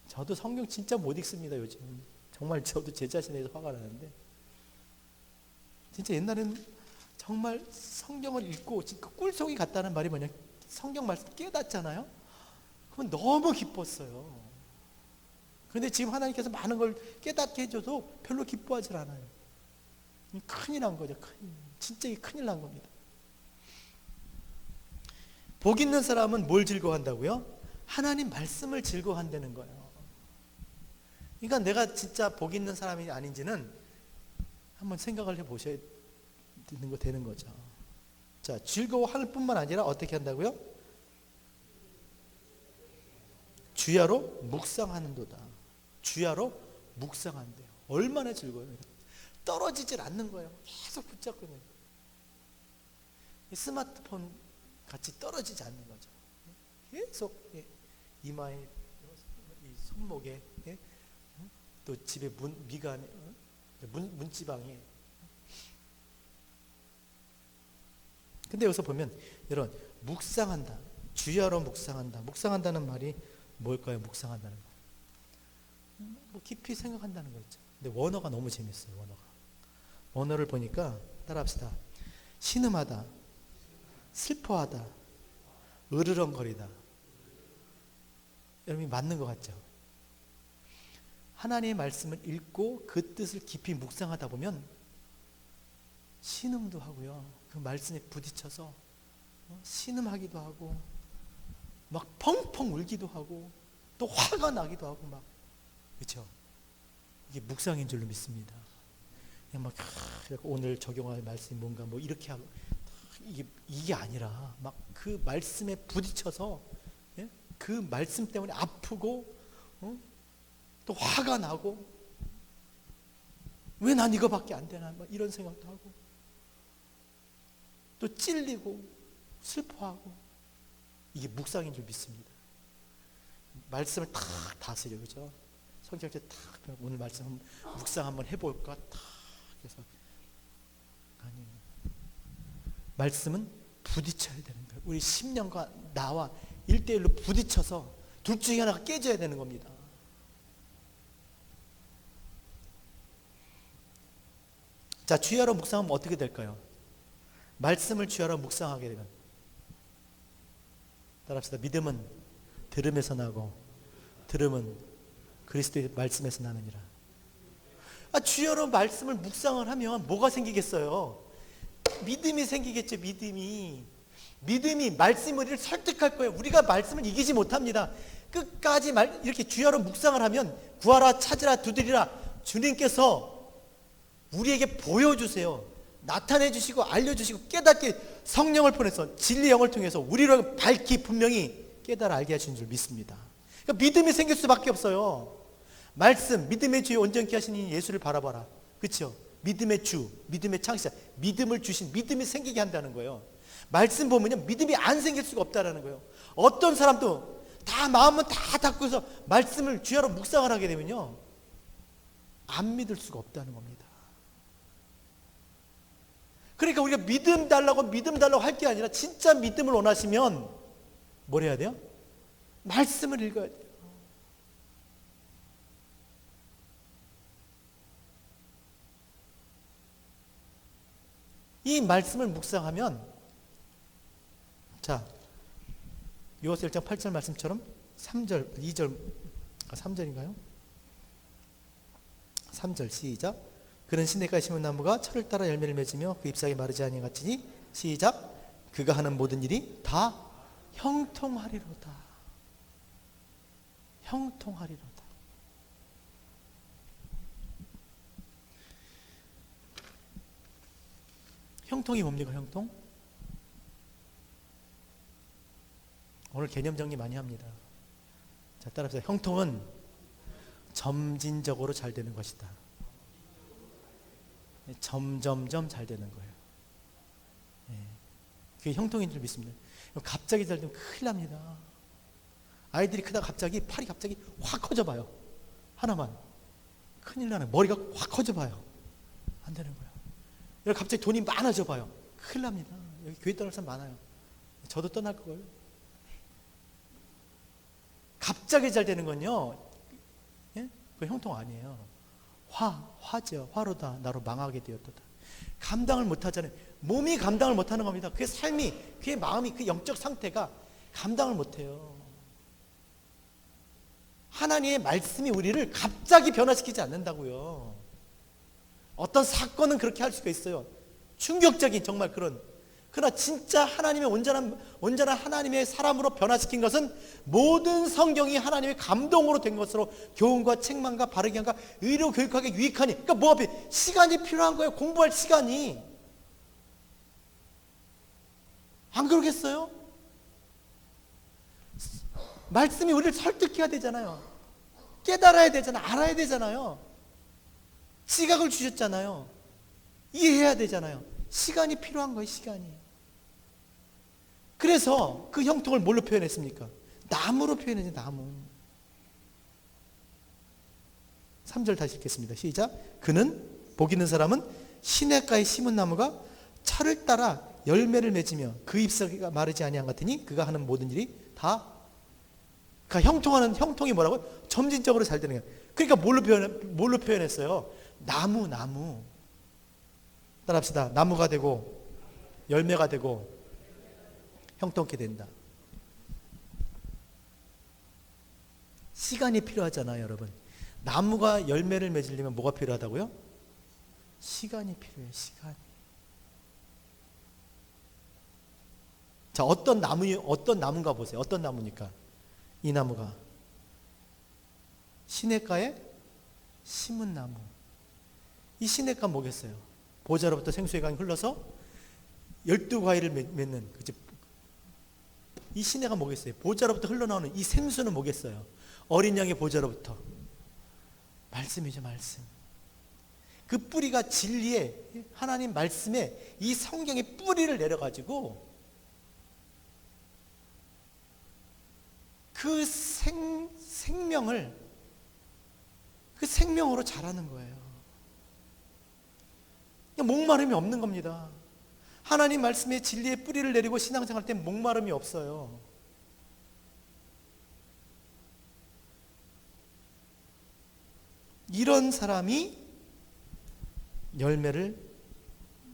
S1: 저도 성경 진짜 못 읽습니다, 요즘. 정말 저도 제 자신에 대해서 화가 나는데. 진짜 옛날에는 정말 성경을 읽고 꿀송이 같다는 말이 뭐냐, 성경 말씀 깨닫잖아요. 그러면 너무 기뻤어요. 그런데 지금 하나님께서 많은 걸 깨닫게 해줘도 별로 기뻐하지 않아요. 큰일 난 거죠. 진짜 큰일 난 겁니다. 복 있는 사람은 뭘 즐거워한다고요? 하나님 말씀을 즐거워한다는 거예요. 그러니까 내가 진짜 복 있는 사람이 아닌지는 한번 생각을 해보셔야 되는 거죠. 자, 즐거워할 뿐만 아니라 어떻게 한다고요? 주야로 묵상하는도다. 주야로 묵상한대요. 얼마나 즐거워요. 떨어지질 않는 거예요. 계속 붙잡고 있는 거예요. 스마트폰 같이 떨어지지 않는 거죠. 계속 이마에, 손목에, 또 집에 미간에, 문지방에. 근데 여기서 보면 이런 묵상한다, 주야로 묵상한다. 묵상한다는 말이 뭘까요? 묵상한다는 말. 뭐 깊이 생각한다는 거 있죠. 근데 원어가 너무 재밌어요. 원어를 보니까 따라합시다. 신음하다, 슬퍼하다, 으르렁거리다. 여러분이 맞는 것 같죠? 하나님의 말씀을 읽고 그 뜻을 깊이 묵상하다 보면 신음도 하고요. 그 말씀에 부딪혀서 신음하기도 하고 막 펑펑 울기도 하고 또 화가 나기도 하고 막, 그렇죠? 이게 묵상인 줄로 믿습니다. 그냥 막 오늘 적용할 말씀이 뭔가 뭐 이렇게 하고 이게 아니라 막 그 말씀에 부딪혀서, 예? 그 말씀 때문에 아프고 또 화가 나고 왜 난 이거밖에 안 되나 막 이런 생각도 하고 또 찔리고 슬퍼하고, 이게 묵상인 줄 믿습니다. 말씀을 탁 다스려, 그죠? 성경에 탁 오늘 말씀 묵상 한번 해볼까 탁 해서, 아니에요. 말씀은 부딪혀야 되는 거예요. 우리 10년과 나와 1대1로 부딪혀서 둘 중에 하나가 깨져야 되는 겁니다. 자, 주야로 묵상하면 어떻게 될까요? 말씀을 주야로 묵상하게 되면, 따라합시다. 믿음은 들음에서 나고 들음은 그리스도의 말씀에서 나느니라. 주야로 말씀을 묵상을 하면 뭐가 생기겠어요? 믿음이 생기겠죠. 믿음이 말씀이 우리를 설득할 거예요. 우리가 말씀을 이기지 못합니다. 끝까지 이렇게 주야로 묵상을 하면 구하라, 찾으라, 두드리라. 주님께서 우리에게 보여주세요. 나타내 주시고 알려주시고 깨닫게 성령을 보내서 진리 영을 통해서 우리를 밝히 분명히 깨달아 알게 하신 줄 믿습니다. 그러니까 믿음이 생길 수밖에 없어요. 말씀, 믿음의 주에 온전케 하시는 예수를 바라봐라. 그렇죠? 믿음의 주, 믿음의 창시자, 믿음을 주신, 믿음이 생기게 한다는 거예요. 말씀 보면요, 믿음이 안 생길 수가 없다는 거예요. 어떤 사람도 다 마음은 다 닫고서 말씀을 주야로 묵상을 하게 되면요, 안 믿을 수가 없다는 겁니다. 그러니까 우리가 믿음 달라고 할 게 아니라 진짜 믿음을 원하시면 뭘 해야 돼요? 말씀을 읽어야 돼요. 이 말씀을 묵상하면, 자, 요한서 1장 8절 말씀처럼 3절, 2절, 3절인가요? 3절 시작. 그는 시냇가에 심은 나무가 철을 따라 열매를 맺으며 그 잎사귀 마르지 아니하같으니, 시작. 그가 하는 모든 일이 다 형통하리로다. 형통하리로다. 형통이 뭡니까? 형통? 오늘 개념 정리 많이 합니다. 자, 따라합시다. 형통은 점진적으로 잘 되는 것이다. 점점점 잘 되는 거예요. 그게 형통인 줄 믿습니다. 갑자기 잘 되면 큰일 납니다. 아이들이 크다가 갑자기 팔이 갑자기 확 커져 봐요. 하나만. 큰일 나네. 머리가 확 커져 봐요. 안 되는 거예요. 여기 갑자기 돈이 많아져 봐요. 큰일 납니다. 여기 교회 떠날 사람 많아요. 저도 떠날 거예요. 갑자기 잘 되는 건요, 예? 그 형통 아니에요. 화죠. 화로다 나로 망하게 되었도다. 감당을 못하잖아요. 몸이 감당을 못하는 겁니다. 그의 삶이, 그의 마음이, 그 영적 상태가 감당을 못해요. 하나님의 말씀이 우리를 갑자기 변화시키지 않는다고요. 어떤 사건은 그렇게 할 수가 있어요. 충격적인 정말 그런. 그러나 진짜 하나님의 온전한 하나님의 사람으로 변화시킨 것은 모든 성경이 하나님의 감동으로 된 것으로 교훈과 책망과 바르게 함과 의로 교육하게 유익하니. 그러니까 뭐 앞에 시간이 필요한 거예요. 공부할 시간이. 안 그러겠어요? 말씀이 우리를 설득해야 되잖아요. 깨달아야 되잖아요. 알아야 되잖아요. 지각을 주셨잖아요. 이해해야 되잖아요. 시간이 필요한 거예요. 시간이. 그래서 그 형통을 뭘로 표현했습니까? 나무로 표현했죠. 나무. 3절 다시 읽겠습니다. 시작. 그는, 복 있는 사람은 시냇가에 심은 나무가 철을 따라 열매를 맺으며 그 잎사귀가 마르지 아니한 것 같으니 그가 하는 모든 일이 다, 그러니까 형통이 뭐라고요? 점진적으로 잘 되는 거예요. 그러니까 뭘로 표현했어요? 나무. 따라합시다. 나무가 되고 열매가 되고 형통케 된다. 시간이 필요하잖아요, 여러분. 나무가 열매를 맺으려면 뭐가 필요하다고요? 시간이 필요해요. 시간이. 자, 어떤 나무인가 보세요. 어떤 나무니까? 이 나무가 시냇가에 심은 나무. 이 시냇가 뭐겠어요? 보좌로부터 생수의 강이 흘러서 12과일을 맺는, 그치? 이 시내가 뭐겠어요? 보좌로부터 흘러나오는 이 생수는 뭐겠어요? 어린 양의 보좌로부터. 말씀이죠, 말씀. 그 뿌리가 진리의 하나님 말씀에 이 성경의 뿌리를 내려가지고 그 생명을, 그 생명으로 자라는 거예요. 목마름이 없는 겁니다. 하나님 말씀에 진리의 뿌리를 내리고 신앙생활 때 목마름이 없어요. 이런 사람이 열매를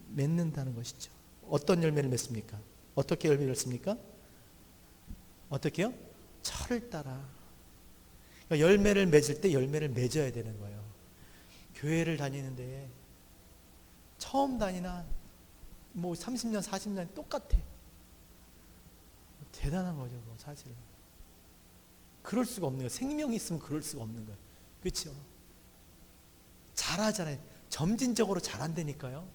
S1: 맺는다는 것이죠. 어떤 열매를 맺습니까? 어떻게 열매를 맺습니까? 어떻게요? 철을 따라. 그러니까 열매를 맺을 때 열매를 맺어야 되는 거예요. 교회를 다니는데 처음 다니나 뭐 30년, 40년 똑같아. 대단한 거죠, 뭐 사실은. 그럴 수가 없는 거예요. 생명이 있으면 그럴 수가 없는 거예요. 그렇죠? 잘하잖아요. 점진적으로 잘한다니까요.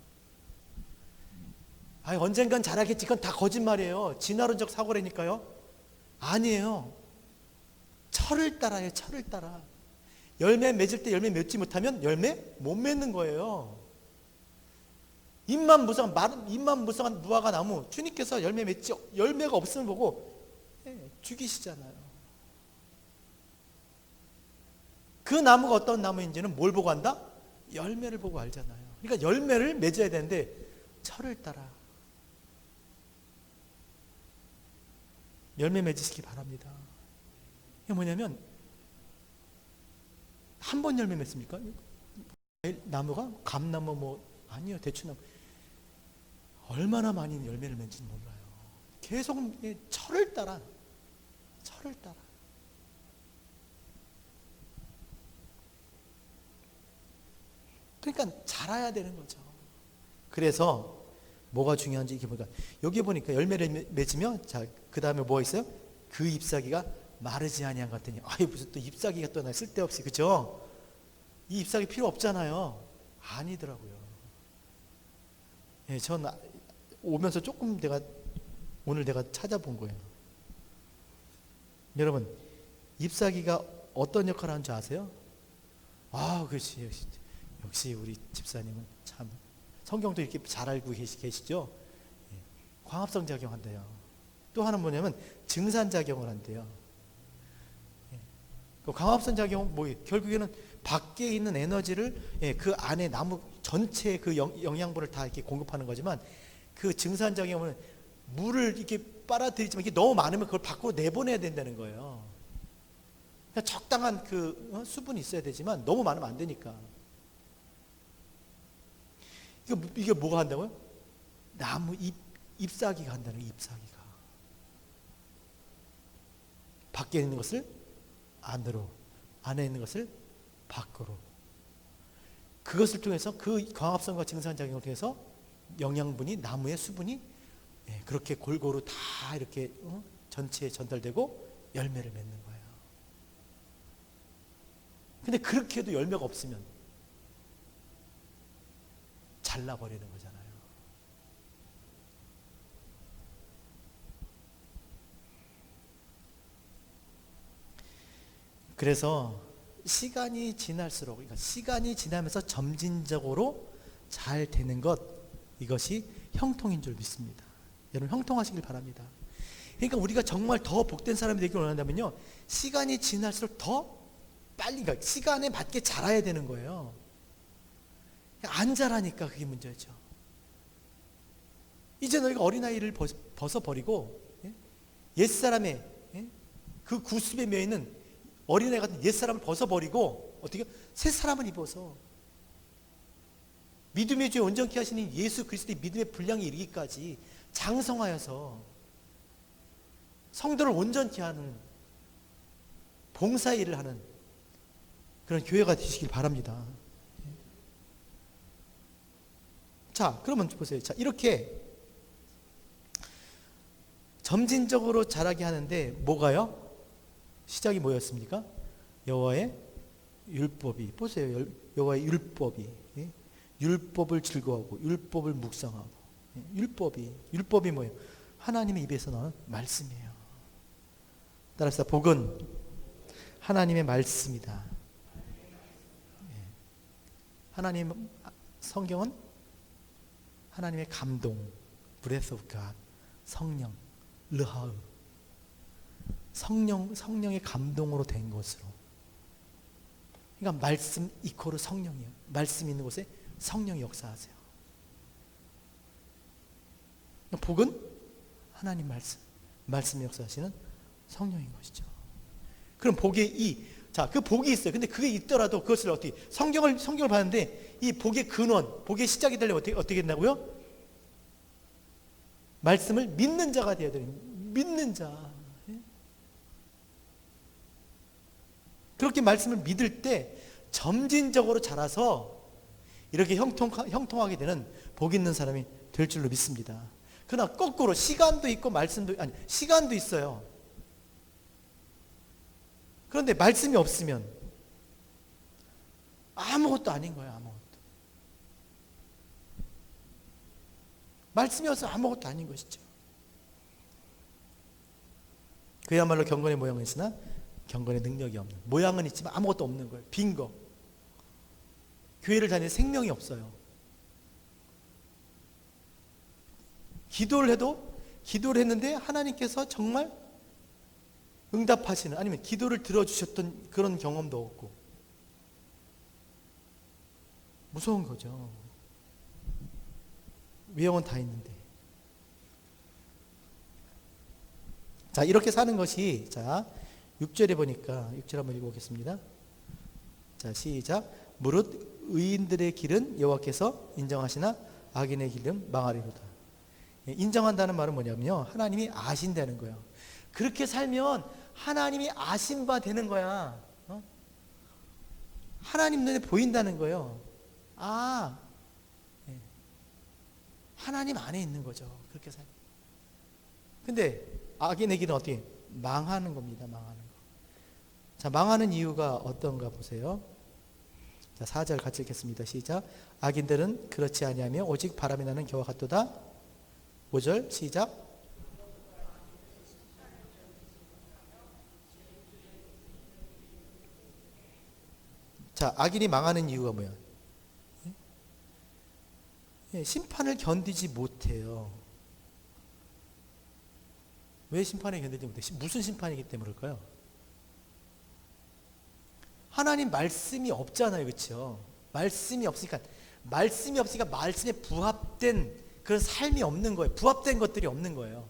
S1: 언젠간 잘하겠지. 그건 다 거짓말이에요. 진화론적 사고라니까요. 아니에요. 철을 따라요. 철을 따라. 열매 맺을 때 열매 맺지 못하면 열매 못 맺는 거예요. 잎만 무성한 무화과 나무, 주님께서 열매 맺지, 열매가 없으면 보고 죽이시잖아요. 그 나무가 어떤 나무인지는 뭘 보고 안다? 열매를 보고 알잖아요. 그러니까 열매를 맺어야 되는데 철을 따라 열매 맺으시기 바랍니다. 이게 뭐냐면 한 번 열매 맺습니까? 나무가 감나무 뭐 아니요, 대추나무. 얼마나 많이 열매를 맺는지 몰라요. 계속 철을 따라. 그러니까 자라야 되는 거죠. 그래서 뭐가 중요한지 이렇게 보니까, 여기 보니까 열매를 맺으면, 자, 그 다음에 뭐가 있어요? 그 잎사귀가 마르지 아니한 것 같더니, 무슨 또 잎사귀가 또 나 쓸데없이, 그죠? 이 잎사귀 필요 없잖아요. 아니더라고요. 전 오면서 오늘 내가 찾아본 거예요. 여러분, 잎사귀가 어떤 역할을 하는 줄 아세요? 아, 그렇지. 역시 우리 집사님은 참 성경도 이렇게 잘 알고 계시죠? 예, 광합성 작용한대요. 또 하나는 뭐냐면 증산 작용을 한대요. 예, 그 광합성 작용은 뭐 결국에는 밖에 있는 에너지를 그 안에 나무 전체 그 영양분을 다 이렇게 공급하는 거지만, 그 증산 작용은 물을 이렇게 빨아들이지만 이게 너무 많으면 그걸 밖으로 내보내야 된다는 거예요. 그러니까 적당한 그 수분이 있어야 되지만 너무 많으면 안 되니까. 이게 뭐가 한다고요? 나무 잎사귀가 한다는 거예요. 잎사귀가 밖에 있는 것을 안으로, 안에 있는 것을 밖으로. 그것을 통해서 그 광합성과 증산작용을 통해서 영양분이, 나무의 수분이 그렇게 골고루 다 이렇게 전체에 전달되고 열매를 맺는 거예요. 근데 그렇게 해도 열매가 없으면 잘라버리는 거잖아요. 그래서 시간이 지날수록, 그러니까 시간이 지나면서 점진적으로 잘 되는 것, 이것이 형통인 줄 믿습니다. 여러분 형통하시길 바랍니다. 그러니까 우리가 정말 더 복된 사람이 되기를 원한다면요, 시간이 지날수록 더 빨리, 그러니까 시간에 맞게 자라야 되는 거예요. 안 자라니까 그게 문제죠. 이제 너희가 어린아이를 벗어버리고 옛사람의 그 구습에 매이는 어린아이 같은 옛사람을 벗어버리고 어떻게 새 사람을 입어서 믿음의 주에 온전케 하시는 예수 그리스도의 믿음의 분량에 이르기까지 장성하여서 성도를 온전케 하는 봉사 일을 하는 그런 교회가 되시길 바랍니다. 자, 그러면 보세요. 자, 이렇게 점진적으로 자라게 하는데 뭐가요? 시작이 뭐였습니까? 여호와의 율법이. 보세요. 여호와의 율법이. 율법을 즐거워하고 율법을 묵상하고. 율법이 뭐예요? 하나님의 입에서 나오는 말씀이에요. 따라서 복은 하나님의 말씀이다. 하나님 성경은 하나님의 감동, breath of God, 성령, 르하으, 성령의 감동으로 된 것으로. 그러니까 말씀 이코르 성령이에요. 말씀 있는 곳에 성령이 역사하세요. 복은 하나님 말씀이 역사하시는 성령인 것이죠. 그럼 복의 자, 그 복이 있어요. 근데 그게 있더라도 그것을 어떻게, 성경을 봤는데 이 복의 근원, 복의 시작이 되려면 어떻게 된다고요? 말씀을 믿는 자가 되어야 돼요. 믿는 자. 그렇게 말씀을 믿을 때 점진적으로 자라서 이렇게 형통하게 되는 복 있는 사람이 될 줄로 믿습니다. 그러나 거꾸로 시간도 있고 시간도 있어요. 그런데 말씀이 없으면 아무것도 아닌 거예요. 아무것도. 말씀이 없어서 아무것도 아닌 것이죠. 그야말로 경건의 모양은 있으나 경건의 능력이 없는, 모양은 있지만 아무것도 없는 거예요. 빈 거. 교회를 다니는 생명이 없어요. 기도를 했는데 하나님께서 정말 응답하시는, 아니면 기도를 들어주셨던 그런 경험도 없고, 무서운 거죠. 외형은 다 있는데. 자, 이렇게 사는 것이, 자 6절에 보니까 6절 한번 읽어보겠습니다. 자, 시작. 무릇 의인들의 길은 여호와께서 인정하시나 악인의 길은 망하리로다. 인정한다는 말은 뭐냐면요, 하나님이 아신다는 거예요. 그렇게 살면 하나님이 아신 바 되는 거야. 하나님 눈에 보인다는 거예요. 하나님 안에 있는 거죠. 그렇게 살. 근데 악인의 길은 어떻게? 망하는 겁니다. 망하는 거. 자, 망하는 이유가 어떤가 보세요. 자, 4절 같이 읽겠습니다. 시작. 악인들은 그렇지 아니하며 오직 바람이 나는 겨와 같도다. 5절 시작. 자, 악인이 망하는 이유가 뭐야? 심판을 견디지 못해요. 왜 심판을 견디지 못해? 무슨 심판이기 때문에 그럴까요? 하나님 말씀이 없잖아요. 그렇죠? 말씀이 없으니까 말씀에 부합된 그런 삶이 없는 거예요. 부합된 것들이 없는 거예요.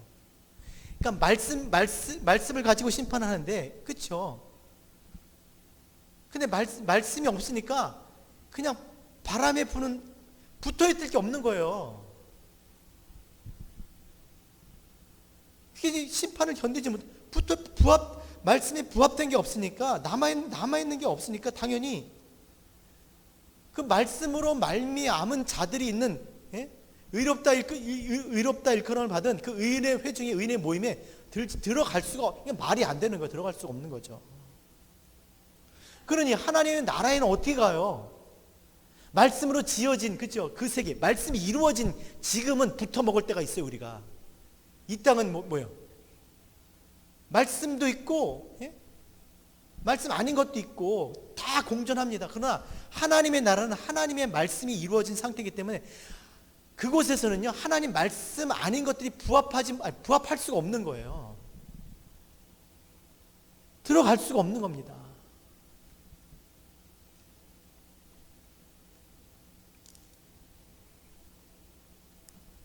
S1: 그러니까 말씀을 가지고 심판을 하는데, 그렇죠? 근데 말씀이 없으니까 그냥 바람에 부는 붙어있을 게 없는 거예요. 그게 심판을 견디지 못, 말씀에 부합된 게 없으니까, 남아있는 게 없으니까, 당연히 그 말씀으로 말미암은 자들이 있는, 의롭다 일컬음을 받은 그 의인의 회중의 의인의 모임에 들어갈 수가, 말이 안 되는 거예요. 들어갈 수가 없는 거죠. 그러니 하나님의 나라에는 어떻게 가요? 말씀으로 지어진, 그죠? 그 세계, 말씀이 이루어진 지금은 붙어 먹을 때가 있어요, 우리가. 이 땅은 뭐예요? 말씀도 있고, 말씀 아닌 것도 있고, 다 공존합니다. 그러나 하나님의 나라는 하나님의 말씀이 이루어진 상태이기 때문에 그곳에서는요, 하나님 말씀 아닌 것들이 부합할 수가 없는 거예요. 들어갈 수가 없는 겁니다.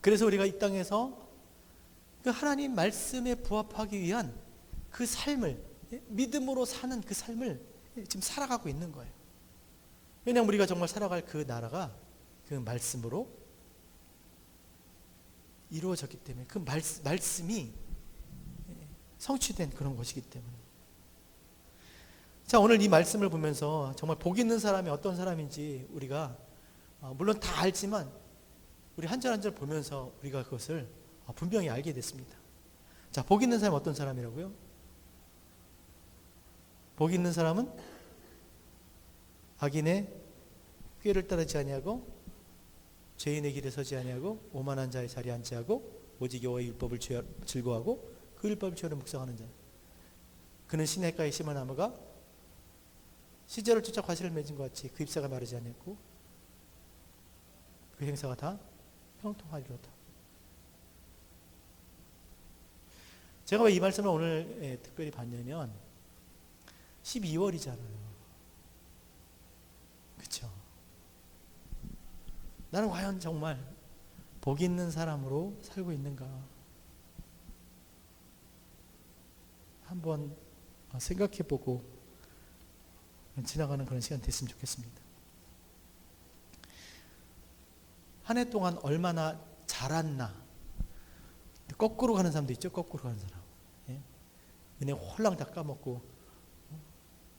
S1: 그래서 우리가 이 땅에서 그 하나님 말씀에 부합하기 위한 그 삶을, 믿음으로 사는 그 삶을 지금 살아가고 있는 거예요. 왜냐하면 우리가 정말 살아갈 그 나라가 그 말씀으로 이루어졌기 때문에, 그 말씀이 성취된 그런 것이기 때문에. 자, 오늘 이 말씀을 보면서 정말 복 있는 사람이 어떤 사람인지 우리가 물론 다 알지만 우리 한 절 한 절 보면서 우리가 그것을 분명히 알게 됐습니다. 자, 복 있는 사람은 어떤 사람이라고요? 복 있는 사람은 악인의 꾀를 따르지 아니하고 죄인의 길에 서지 아니하고 오만한 자의 자리에 앉지 않고 오직 여호와의 율법을 즐거워하고 그 율법을 주야로 묵상하는 자. 그는 시냇가에 심은 나무가 시절을 쫓아 과실을 맺은 것 같이 그 잎사가 마르지 않았고 그 행사가 다 형통하리로다. 제가 왜 이 말씀을 오늘 특별히 봤냐면 12월이잖아요. 그렇죠? 나는 과연 정말 복 있는 사람으로 살고 있는가? 한번 생각해보고 지나가는 그런 시간 됐으면 좋겠습니다. 한 해 동안 얼마나 자랐나? 거꾸로 가는 사람도 있죠. 거꾸로 가는 사람. 은혜 홀랑 다 까먹고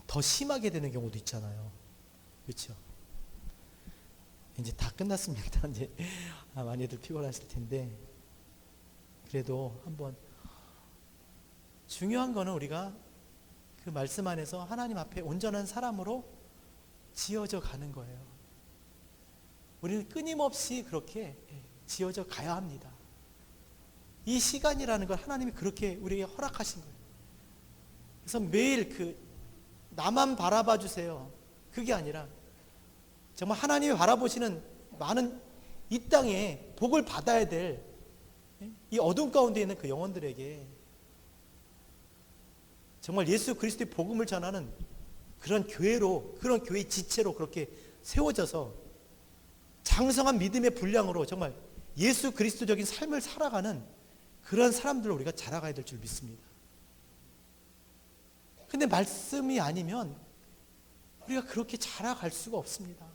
S1: 더 심하게 되는 경우도 있잖아요. 그렇죠? 이제 다 끝났습니다. 이제 많이들 피곤하실 텐데 그래도 한번 중요한 거는 우리가 그 말씀 안에서 하나님 앞에 온전한 사람으로 지어져 가는 거예요. 우리는 끊임없이 그렇게 지어져 가야 합니다. 이 시간이라는 걸 하나님이 그렇게 우리에게 허락하신 거예요. 그래서 매일 나만 바라봐 주세요. 그게 아니라 정말 하나님이 바라보시는 많은 이 땅에 복을 받아야 될 이 어둠 가운데 있는 그 영혼들에게 정말 예수 그리스도의 복음을 전하는 그런 교회로, 그런 교회의 지체로 그렇게 세워져서 장성한 믿음의 분량으로 정말 예수 그리스도적인 삶을 살아가는 그런 사람들을 우리가 자라가야 될 줄 믿습니다. 근데 말씀이 아니면 우리가 그렇게 자라갈 수가 없습니다.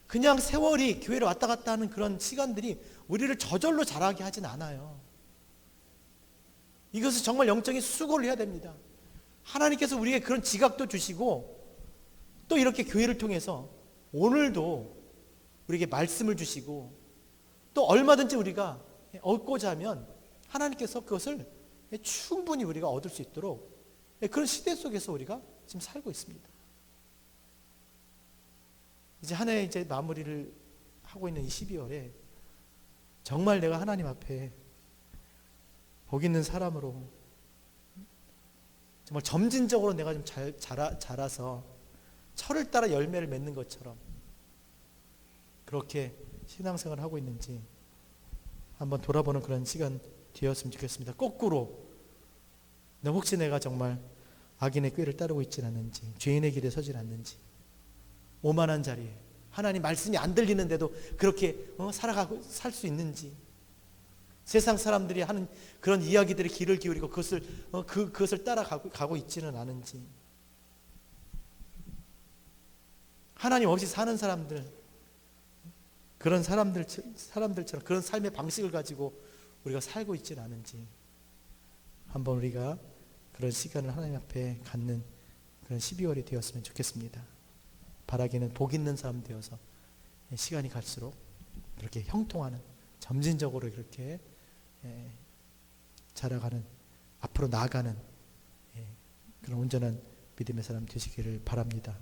S1: 그냥 세월이 교회를 왔다 갔다 하는 그런 시간들이 우리를 저절로 자라게 하진 않아요. 이것은 정말 영적인 수고를 해야 됩니다. 하나님께서 우리에게 그런 지각도 주시고 또 이렇게 교회를 통해서 오늘도 우리에게 말씀을 주시고 또 얼마든지 우리가 얻고자 하면 하나님께서 그것을 충분히 우리가 얻을 수 있도록 그런 시대 속에서 우리가 지금 살고 있습니다. 이제 한 해 이제 마무리를 하고 있는 이 12월에 정말 내가 하나님 앞에 복 있는 사람으로 정말 점진적으로 내가 좀 자라서 철을 따라 열매를 맺는 것처럼 그렇게 신앙생활을 하고 있는지 한번 돌아보는 그런 시간 되었으면 좋겠습니다. 거꾸로 혹시 내가 정말 악인의 꾀를 따르고 있지는 않는지, 죄인의 길에 서질 않는지, 오만한 자리에 하나님 말씀이 안 들리는데도 그렇게 살아가고 살 수 있는지, 세상 사람들이 하는 그런 이야기들에 귀를 기울이고 그것을 따라가고 있지는 않은지, 하나님 없이 사는 사람들, 그런 사람들처럼 그런 삶의 방식을 가지고 우리가 살고 있지는 않은지 한번 우리가 그런 시간을 하나님 앞에 갖는 그런 12월이 되었으면 좋겠습니다. 바라기는 복 있는 사람 되어서 시간이 갈수록 그렇게 형통하는, 점진적으로 그렇게 자라가는, 앞으로 나아가는 그런 온전한 믿음의 사람 되시기를 바랍니다.